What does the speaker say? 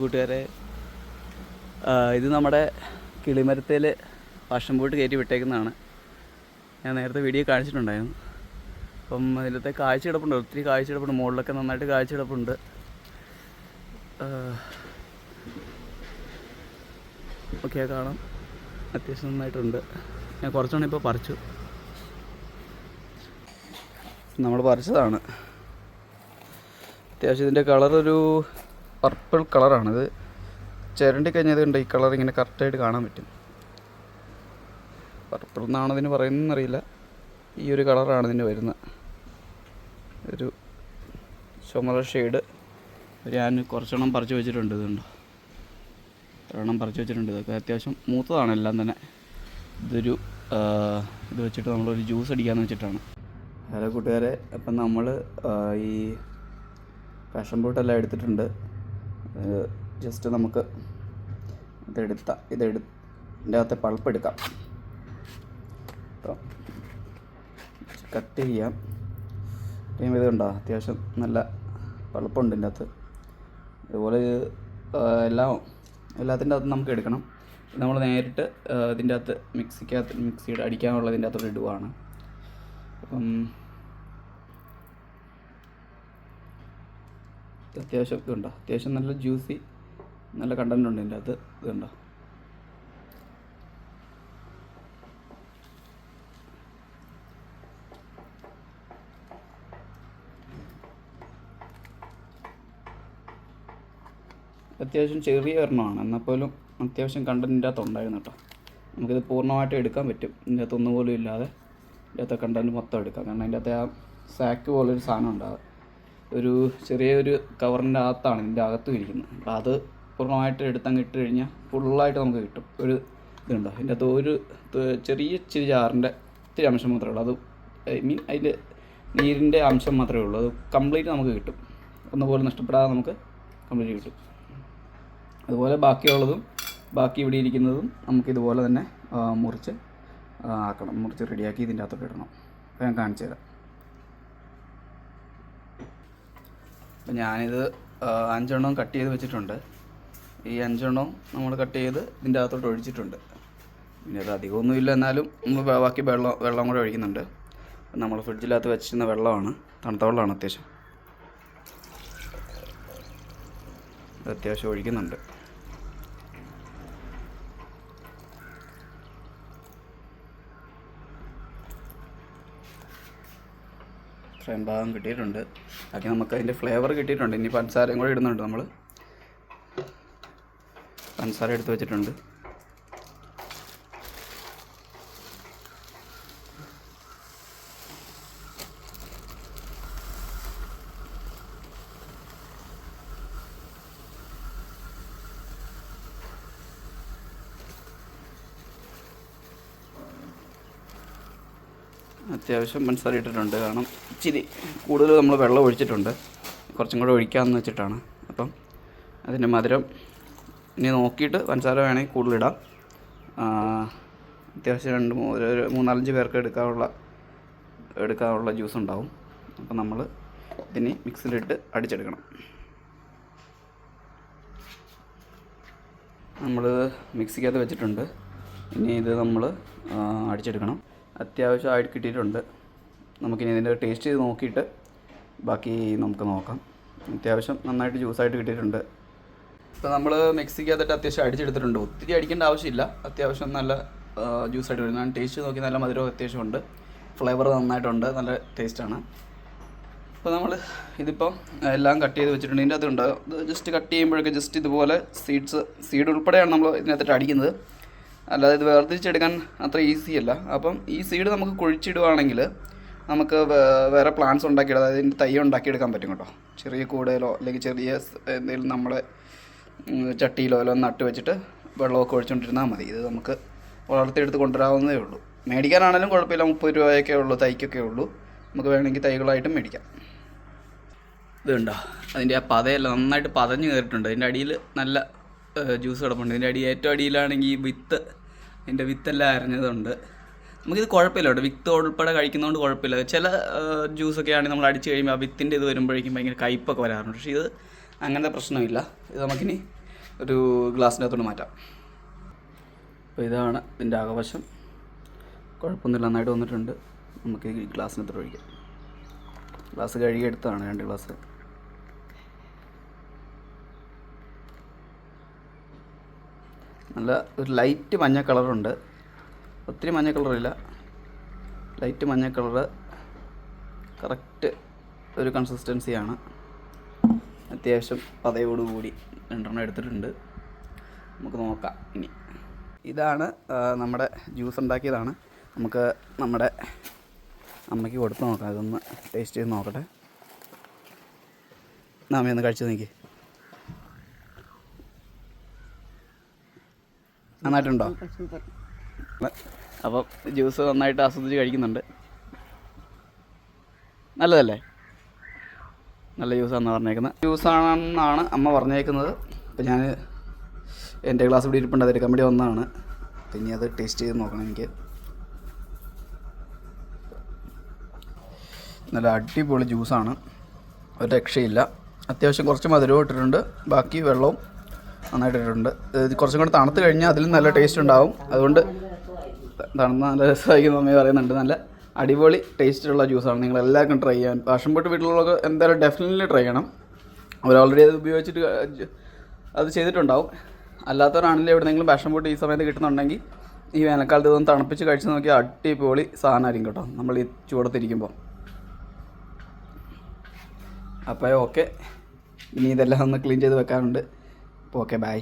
കൂട്ടുകാരെ, ഇത് നമ്മുടെ കിളിമരത്തേൽ പാഷൻ ബോട്ട് കയറ്റി വിട്ടേക്കുന്നതാണ്. ഞാൻ നേരത്തെ വീഡിയോ കാണിച്ചിട്ടുണ്ടായിരുന്നു. അപ്പം അതിലത്തെ കാഴ്ച കിടപ്പുണ്ട്, ഒത്തിരി കാഴ്ച കിടപ്പുണ്ട്. മുകളിലൊക്കെ നന്നായിട്ട് കാഴ്ച കിടപ്പുണ്ട്. ഓക്കെ, കാണാം, അത്യാവശ്യം നന്നായിട്ടുണ്ട്. ഞാൻ കുറച്ചെണ്ണം ഇപ്പോൾ പറിച്ചു. നമ്മൾ പറിച്ചതാണ്. അത്യാവശ്യം ഇതിൻ്റെ കളറൊരു പർപ്പിൾ കളറാണിത്. ചിരണ്ടി കഴിഞ്ഞതുകൊണ്ട് ഈ കളർ ഇങ്ങനെ കറക്റ്റായിട്ട് കാണാൻ പറ്റും. പർപ്പിൾ എന്നാണ് ഇതിന് പറയുന്നതെന്നറിയില്ല. ഈ ഒരു കളറാണ് ഇതിന് വരുന്നത്, ഒരു ചുമല ഷെയ്ഡ്. ഞാൻ കുറച്ചെണ്ണം പറിച്ച് വെച്ചിട്ടുണ്ട്. ഇതുണ്ടോ, ഒരെണ്ണം പറിച്ച് വെച്ചിട്ടുണ്ട്. ഇതൊക്കെ അത്യാവശ്യം മൂത്തതാണ് എല്ലാം തന്നെ. ഇതൊരു ഇത് വെച്ചിട്ട് നമ്മളൊരു ജ്യൂസ് അടിക്കാമെന്ന് വെച്ചിട്ടാണ്. ഹലോ കൂട്ടുകാരെ, അപ്പം നമ്മൾ ഈ പാഷൻ ഫ്രൂട്ടെല്ലാം എടുത്തിട്ടുണ്ട്. ജസ്റ്റ് നമുക്ക് ഇതിൻ്റെ അകത്തെ പൾപ്പ് എടുക്കാം. കട്ട് ചെയ്യാം. ഇത് കണ്ടോ, അത്യാവശ്യം നല്ല പൾപ്പുണ്ട് ഇതിൻ്റെ അകത്ത്. ഇതുപോലെ എല്ലാത്തിൻ്റെ അകത്ത് നമുക്ക് എടുക്കണം. നമ്മൾ നേരിട്ട് ഇതിൻ്റെ അകത്ത് മിക്സിയുടെ അടിക്കാനുള്ളതിൻ്റെ അകത്തോട്ട് ഇടുവാണ്. അപ്പം അത്യാവശ്യം ഇതുണ്ടോ, അത്യാവശ്യം നല്ല ജ്യൂസി, നല്ല കണ്ടൻ്റ് ഉണ്ട് ഇതിൻ്റെ അകത്ത്. ഇതുണ്ടോ, അത്യാവശ്യം ചെറിയ ഒരെണ്ണമാണ്, എന്നാൽ പോലും അത്യാവശ്യം കണ്ടൻറ്റിൻ്റെ അകത്ത് ഉണ്ടായിരുന്നു കേട്ടോ. നമുക്കിത് പൂർണ്ണമായിട്ട് എടുക്കാൻ പറ്റും. ഇതിൻ്റെ അകത്ത് ഒന്നുപോലും ഇല്ലാതെ ഇതിൻ്റെ അകത്തെ കണ്ടൻറ്റ് മൊത്തം എടുക്കാം. കാരണം അതിൻ്റെ അകത്തെ ആ സാക്ക് പോലൊരു സാധനം ഉണ്ടാകും, ഒരു ചെറിയൊരു കവറിൻ്റെ അകത്താണ് ഇതിൻ്റെ അകത്തും ഇരിക്കുന്നത്. അപ്പോൾ അത് പൂർണ്ണമായിട്ട് എടുത്തങ്ങ് ഇട്ട് കഴിഞ്ഞാൽ ഫുള്ളായിട്ട് നമുക്ക് കിട്ടും. ഒരു ഇതുണ്ടോ, അതിൻ്റെ അകത്ത് ഒരു ഇച്ചിരി ജാറിൻ്റെ ഇത്തിരി അംശം മാത്രമേ ഉള്ളൂ. അത് അതിൻ്റെ നീരിൻ്റെ അംശം മാത്രമേ ഉള്ളൂ. അത് കംപ്ലീറ്റ് നമുക്ക് കിട്ടും. ഒന്നുപോലെ നഷ്ടപ്പെടാതെ നമുക്ക് കംപ്ലീറ്റ് കിട്ടും. അതുപോലെ ബാക്കി ഇവിടെ ഇരിക്കുന്നതും നമുക്കിതുപോലെ തന്നെ മുറിച്ച് ആക്കണം. മുറിച്ച് റെഡിയാക്കി ഇതിൻ്റെ അകത്തോട്ട് ഇടണം. അപ്പോൾ ഞാൻ കാണിച്ചു തരാം. അപ്പം ഞാനിത് 5 എണ്ണം കട്ട് ചെയ്ത് വെച്ചിട്ടുണ്ട്. ഈ 5 എണ്ണം നമ്മൾ കട്ട് ചെയ്ത് ഇതിൻ്റെ അകത്തോട്ട് ഒഴിച്ചിട്ടുണ്ട്. പിന്നെ അത് അധികമൊന്നുമില്ല, എന്നാലും നമ്മൾ ബാക്കി വെള്ളം കൂടെ ഒഴിക്കുന്നുണ്ട്. നമ്മൾ ഫ്രിഡ്ജിനകത്ത് വെച്ചിരുന്ന വെള്ളമാണ്, തണുത്ത വെള്ളമാണ്. അത്യാവശ്യം ഒഴിക്കുന്നുണ്ട്. ഇത്രയും ഭാഗം കിട്ടിയിട്ടുണ്ട്. ബാക്കി നമുക്ക് അതിൻ്റെ ഫ്ലേവർ കിട്ടിയിട്ടുണ്ട്. ഇനി പഞ്ചസാരയും കൂടെ ഇടുന്നുണ്ട്. നമ്മൾ പഞ്ചസാര എടുത്ത് വെച്ചിട്ടുണ്ട്. അത്യാവശ്യം പഞ്ചസാര ഇട്ടിട്ടുണ്ട്. കാരണം ഇച്ചിരി കൂടുതൽ നമ്മൾ വെള്ളം ഒഴിച്ചിട്ടുണ്ട്. കുറച്ചും കൂടെ ഒഴിക്കാമെന്ന് വെച്ചിട്ടാണ്. അപ്പം അതിൻ്റെ മധുരം ഇനി നോക്കിയിട്ട് പഞ്ചസാര വേണമെങ്കിൽ കൂടുതലിടാം. അത്യാവശ്യം 3-4 പേർക്ക് എടുക്കാനുള്ള ജ്യൂസ് ഉണ്ടാവും. അപ്പം നമ്മൾ ഇതിന് മിക്സിയിലിട്ട് അടിച്ചെടുക്കണം. നമ്മൾ മിക്സിക്കകത്ത് വെച്ചിട്ടുണ്ട്. ഇനി ഇത് നമ്മൾ അടിച്ചെടുക്കണം. അത്യാവശ്യം ആയിട്ട് കിട്ടിയിട്ടുണ്ട്. നമുക്കിനി ഇതിൻ്റെ ടേസ്റ്റ് ചെയ്ത് നോക്കിയിട്ട് ബാക്കി നമുക്ക് നോക്കാം. അത്യാവശ്യം നന്നായിട്ട് ജ്യൂസായിട്ട് കിട്ടിയിട്ടുണ്ട്. ഇപ്പോൾ നമ്മൾ മിക്സിക്കകത്തിട്ട് അത്യാവശ്യം അടിച്ചെടുത്തിട്ടുണ്ട്. ഒത്തിരി അടിക്കേണ്ട ആവശ്യമില്ല. അത്യാവശ്യം നല്ല ജ്യൂസായിട്ട് വരും. ഞാൻ ടേസ്റ്റ് നോക്കി നല്ല മധുരം അത്യാവശ്യമുണ്ട്. ഫ്ലേവർ നന്നായിട്ടുണ്ട്, നല്ല ടേസ്റ്റാണ്. അപ്പോൾ നമ്മൾ ഇതിപ്പോൾ എല്ലാം കട്ട് ചെയ്ത് വെച്ചിട്ടുണ്ട്. ഇതിൻ്റെ അകത്തുണ്ട്. ജസ്റ്റ് കട്ട് ചെയ്യുമ്പോഴൊക്കെ ജസ്റ്റ് ഇതുപോലെ സീഡ് ഉൾപ്പെടെയാണ് നമ്മൾ ഇതിനകത്തിട്ട് അടിക്കുന്നത്. അല്ലാതെ ഇത് വേർതിരിച്ചെടുക്കാൻ അത്ര ഈസി അല്ല. അപ്പം ഈ സീഡ് നമുക്ക് കുഴിച്ചിടുവാണെങ്കിൽ നമുക്ക് വേറെ പ്ലാന്റ്സ് ഉണ്ടാക്കിയിടാം. അതായത് ഇതിൻ്റെ തൈ ഉണ്ടാക്കിയെടുക്കാൻ പറ്റും കേട്ടോ. ചെറിയ കൂടയിലോ അല്ലെങ്കിൽ ചെറിയ എന്തെങ്കിലും നമ്മുടെ ചട്ടിയിലോ എല്ലാം നട്ട് വെച്ചിട്ട് വെള്ളമൊക്കെ ഒഴിച്ചുകൊണ്ടിരുന്നാൽ മതി. ഇത് നമുക്ക് വളർത്തിയെടുത്ത് കൊണ്ടുവരാവുന്നതേ ഉള്ളൂ. മേടിക്കാനാണെങ്കിലും കുഴപ്പമില്ല. 30 രൂപയൊക്കെ ഉള്ളൂ, തൈക്കൊക്കെ ഉള്ളൂ. നമുക്ക് വേണമെങ്കിൽ തൈകളായിട്ടും മേടിക്കാം. ഇതുണ്ടോ, അതിൻ്റെ ആ പതയെല്ലാം നന്നായിട്ട് പതഞ്ഞ് കയറിയിട്ടുണ്ട്. അതിൻ്റെ അടിയിൽ നല്ല ജ്യൂസ് കിടപ്പുണ്ട്. ഇതിൻ്റെ ഏറ്റവും അടിയിലാണെങ്കിൽ ഇതിൻ്റെ വിത്തെല്ലാം അരഞ്ഞതുണ്ട്. നമുക്കിത് കുഴപ്പമില്ല കേട്ടോ. വിത്ത് ഉൾപ്പെടെ കഴിക്കുന്നതുകൊണ്ട് കുഴപ്പമില്ല. ചില ജ്യൂസൊക്കെ ആണെങ്കിൽ നമ്മൾ അടിച്ച് കഴിയുമ്പോൾ ആ വിത്തിൻ്റെ ഇത് വരുമ്പോഴേക്കും ഭയങ്കര കയ്പ്പൊക്കെ വരാറുണ്ട്. പക്ഷേ ഇത് അങ്ങനത്തെ പ്രശ്നമില്ല. ഇത് നമുക്കിനി ഒരു ഗ്ലാസ്സിനകത്തോട്ട് മാറ്റാം. അപ്പോൾ ഇതാണ് ഇതിൻ്റെ ആകവശം. കുഴപ്പമൊന്നുമില്ല, നന്നായിട്ട് വന്നിട്ടുണ്ട്. നമുക്ക് ഈ ഗ്ലാസ്സിനകത്തോട്ട് ഒഴിക്കാം. ഗ്ലാസ് കഴുകിയെടുത്താണ് 2 ഗ്ലാസ്. നല്ല ഒരു ലൈറ്റ് മഞ്ഞ കളറുണ്ട്, ഒത്തിരി മഞ്ഞ കളറില്ല, ലൈറ്റ് മഞ്ഞ കളറ്. കറക്റ്റ് ഒരു കൺസിസ്റ്റൻസിയാണ്. അത്യാവശ്യം പതയോടുകൂടി 2 എടുത്തിട്ടുണ്ട്. നമുക്ക് നോക്കാം. ഇനി ഇതാണ് നമ്മുടെ ജ്യൂസ് ഉണ്ടാക്കിയതാണ്. നമുക്ക് നമ്മുടെ അമ്മയ്ക്ക് കൊടുത്ത് നോക്കാം. ഇതൊന്ന് ടേസ്റ്റ് ചെയ്ത് നോക്കട്ടെ. അമ്മയൊന്ന് കഴിച്ച് നോക്കി. നന്നായിട്ടുണ്ടോ? അപ്പം ജ്യൂസ് നന്നായിട്ട് ആസ്വദിച്ച് കഴിക്കുന്നുണ്ട്. നല്ലതല്ലേ? നല്ല ജ്യൂസാണെന്ന് പറഞ്ഞേക്കുന്നത്. ജ്യൂസാണെന്നാണ് അമ്മ പറഞ്ഞേക്കുന്നത്. അപ്പോൾ ഞാൻ എൻ്റെ ഗ്ലാസ് ഇവിടെ ഇരിപ്പുണ്ട്, അത് എടുക്കാൻ വേണ്ടി വന്നതാണ്. പിന്നെ അത് ടേസ്റ്റ് ചെയ്ത് നോക്കണം എനിക്ക്. നല്ല അടിപൊളി ജ്യൂസാണ്, ഒരു രക്ഷയില്ല. അത്യാവശ്യം കുറച്ച് മധുരവും ഇട്ടിട്ടുണ്ട്, ബാക്കി വെള്ളവും നന്നായിട്ട് ഇട്ടിട്ടുണ്ട്. ഇത് കുറച്ചും കൂടെ തണുത്ത് കഴിഞ്ഞാൽ അതിലും നല്ല ടേസ്റ്റ് ഉണ്ടാവും. അതുകൊണ്ട് തണുത്ത നല്ല രസമായിരിക്കും അമ്മ പറയുന്നുണ്ട്. നല്ല അടിപൊളി ടേസ്റ്റുള്ള ജ്യൂസാണ്. നിങ്ങൾ എല്ലാവർക്കും ട്രൈ ചെയ്യാൻ. പാഷൻ ഫ്രൂട്ട് വീട്ടിലുള്ളവർക്ക് എന്തായാലും ഡെഫിനറ്റ്ലി ട്രൈ ചെയ്യണം. അവർ ഓൾറെഡി അത് ഉപയോഗിച്ചിട്ട് അത് ചെയ്തിട്ടുണ്ടാവും. അല്ലാത്തവരാണെങ്കിലും എവിടെയെങ്കിലും പാഷൻ ഫ്രൂട്ട് ഈ സമയത്ത് കിട്ടുന്നുണ്ടെങ്കിൽ ഈ വേനൽക്കാലത്ത് ഇതൊന്ന് തണുപ്പിച്ച് കഴിച്ച് നോക്കിയാൽ അടിപൊളി സാധനമായിരിക്കും കേട്ടോ, നമ്മൾ ഈ ചൂടത്തിരിക്കുമ്പോൾ. അപ്പോൾ ഓക്കെ, ഇനി ഇതെല്ലാം ഒന്ന് ക്ലീൻ ചെയ്ത് വെക്കാനുണ്ട്. അപ്പോൾ ഓക്കെ, ബൈ.